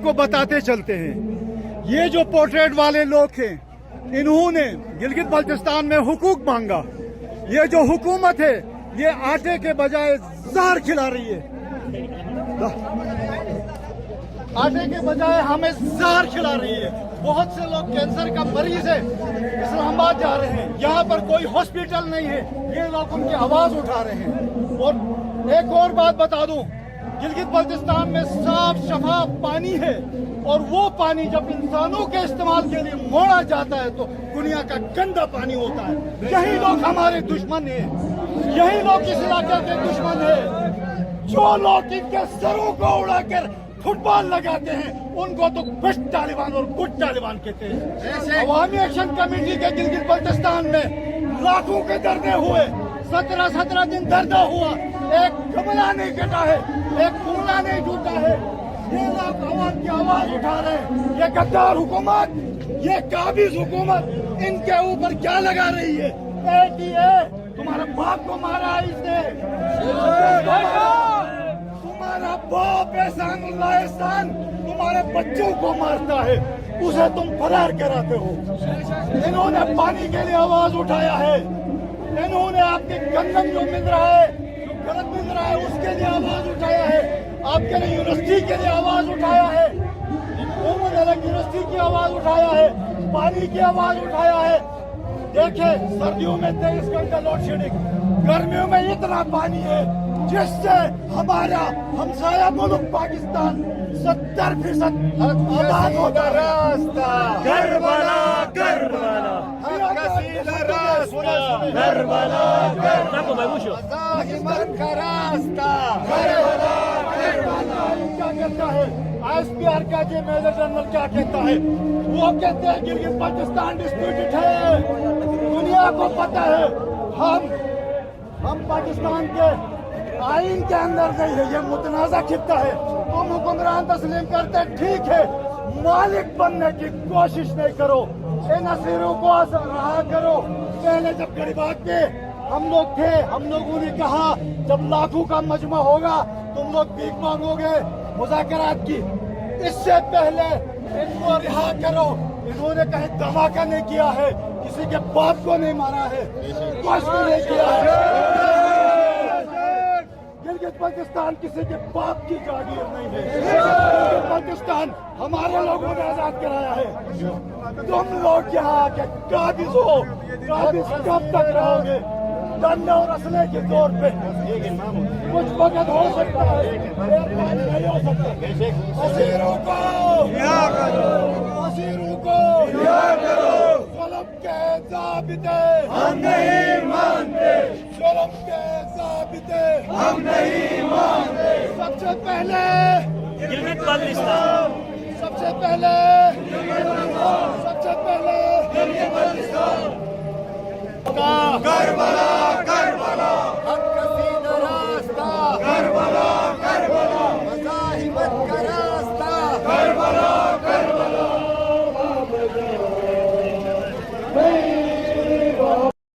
کو بتاتے چلتے ہیں. یہ جو پورٹریٹ والے لوگ ہیں انہوں نے گلگت بلتستان میں حقوق مانگا. یہ جو حکومت ہے یہ آٹے کے بجائے زہر کھلا رہی ہے. آٹے کے بجائے ہمیں زہر کھلا رہی ہے. بہت سے لوگ کینسر کا مریض ہے اسلام آباد جا رہے ہیں. یہاں پر کوئی ہاسپٹل نہیں ہے. یہ لوگ ان کی آواز اٹھا رہے ہیں. اور ایک اور بات بتا دوں, گلگت بلتستان میں صاف شفاف پانی ہے اور وہ پانی جب انسانوں کے استعمال کے لیے موڑا جاتا ہے تو دنیا کا گندا پانی ہوتا ہے. یہی لوگ ہمارے دشمن ہیں. یہی لوگ اس علاقے کے دشمن ہیں. جو لوگ ان کے سروں کو اڑا کر فٹ بال لگاتے ہیں ان کو تو بشٹ طالبان اور گڈ طالبان کہتے ہیں. عوامی ایکشن کمیٹی کے گلگت بلتستان میں لاکھوں کے دردے ہوئے. 17 دن دردہ ہوا. ایک گملہ نہیں کٹا ہے, ایک کنڈا نہیں ٹوٹا ہے. یہ لوگ عوام کی آواز اٹھا رہے ہیں. یہ غدار حکومت, یہ قابض حکومت ان کے اوپر کیا لگا رہی ہے؟ تمہارے باپ کو مارا اس نے. تمہارا باپ احسان اللہ احسان تمہارے بچوں کو مارتا ہے, اسے تم فرار کراتے ہو. انہوں نے پانی کے لیے آواز اٹھایا ہے. انہوں نے آپ کے گندم جو مل رہا ہے, جو غلط مل رہا ہے, اس کے لیے آواز اٹھایا ہے. آپ کے لیے یونیورسٹی کے لیے آواز اٹھایا ہے. محمد علی یونیورسٹی کی آواز اٹھایا ہے. پانی کی آواز اٹھایا ہے. دیکھیں سردیوں میں 23 گھنٹہ لوڈ شیڈنگ, گرمیوں میں اتنا پانی ہے جس سے ہمارا ہمسایہ ملک پاکستان 70% آباد ہوتا ہے. راستہ کربلا کربلا کربلا کا راستہ کیا کہتا ہے ISPR کا جی میجر جنرل کیا کہتا ہے؟ وہ کہتے ہیں گلگت بلتستان ڈسپیوٹڈ ہے. دنیا کو پتہ ہے ہم پاکستان کے آئین کے اندر نہیں ہے. یہ متنازع خطہ ہے. تم حکمران تسلیم کرتے ٹھیک ہے, مالک بننے کی کوشش نہیں کرو. ان اسیروں کو رہا کرو. پہلے جب گڑی باغ پہ ہم لوگ تھے, ہم لوگوں نے کہا جب لاکھوں کا مجمع ہوگا تم لوگ بھیک مانگو گے مذاکرات کی. اس سے پہلے ان کو رہا کرو. انہوں نے کہیں دھماکہ نہیں کیا ہے, کسی کے باپ کو نہیں مارا ہے, کچھ بھی نہیں کیا ہے. گلگت بلتستان کسی کے باپ کی جاگیر نہیں ہے. گلگت بلتستان ہمارے لوگوں نے آزاد کرایا ہے. تم لوگ یہاں کے قابض ہو. قابض کب تک رہو گے؟ ڈنڈے اور اسلحے کے طور پہ کچھ وقت ہو سکتا ہے, نہیں ہو سکتا. اسیروں کو ظلم کے ضابطے ہم نہیں مانتے. ظلم کے ضابطے ہم نہیں مانتے. سب سے پہلے گلگت بلتستان, سب سے پہلے